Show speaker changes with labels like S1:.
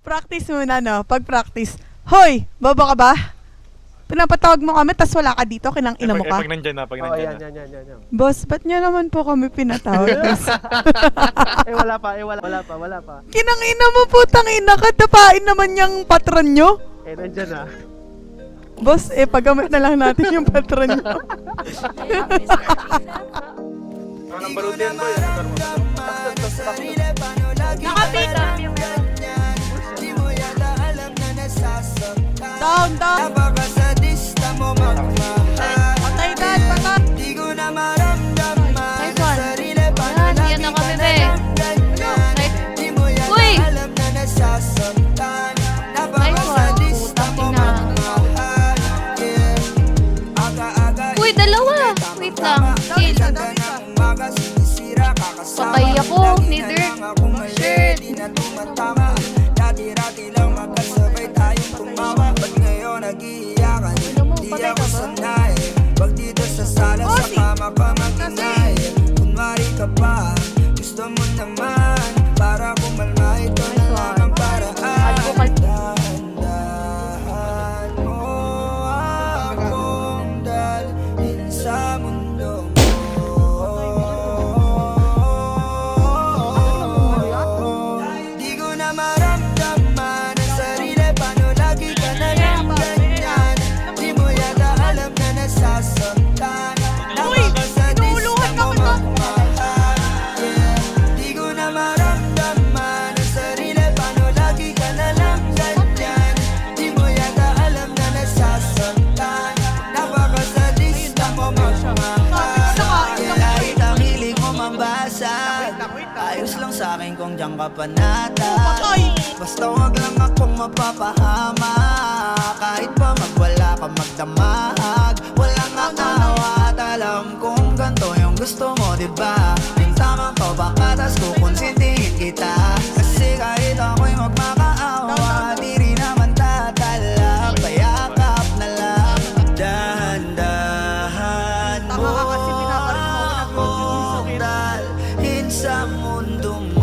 S1: Practice muna, no? Pag-practice. Hoy! Bobo ka ba? Pinapatawag mo kami, tas wala ka dito, kinang ina mo ka.
S2: Pag nandyan na, pag
S3: Oo,
S2: nandyan
S3: yan,
S2: na.
S3: yan.
S1: Boss, ba't niya naman po kami pinatawag? Boss?
S3: Wala pa.
S1: Kinang ina mo, putang ina ka, dapain naman yung patron nyo.
S3: Nandyan na.
S1: Boss, paggamit na lang natin yung patron nyo.
S2: Parang balot yan, boy.
S1: Nakapit! Down!
S4: Napakasadista mo magmahal.
S1: Patay dad, patay!
S4: Di ko na maramdaman
S5: Nice one.
S4: sarili paano
S5: Yan,
S4: lagi
S5: yan na
S4: ka
S5: kami,
S4: na
S5: be.
S4: lang ganyan. Di mo yan
S5: Uy!
S4: alam na nasasaktan. Napakasadista mo
S5: Putang ina.
S4: magmahal. Yeah. Aga-aga
S5: Uy, dalawa! Wait lang. Chill.
S4: ganda ng umaga sinisira kakasama.
S5: Patay ako,
S4: Lagi na
S5: neither.
S4: lang ako mali, di na tumatama. Dati-rati lang magkasabay tayong tumawa. Ba't ngayon nag-iiyakan? Di ako sanay. Wag dito sa sala sa kama ka mag-inay. Kunwari ka pa, gusto mo naman. Para kumalma ito na lang ang paraan. Dahan-dahan mo akong dalhin sa mundo mo. Di ko na maramdaman ang sarili, paano lagi ka na lang ganyan. Di mo yata alam na nasasaktan. Napakasadista mo magmahal. Yeah. Di ko na maramdaman ang sarili, paano lagi ka na lang ganyan. Di mo yata alam na nasasaktan. Napakasadista mo magmahal. Yeah. Kahit ang hiling mo mambasag, ayos lang sa'kin kung diyan ka panata. Basta wag lang akong mapapahama. Kahit pa magwala ka magdamag, walang akawat. Alam kong ganito yung gusto mo, diba? Yung tamang pabakatas kukonsintihin kita. Kasi kahit ako'y magmakaawa, di rin naman tatalak. Payakap na lang. Dahan-dahan mo akong dalhin sa mundo mo.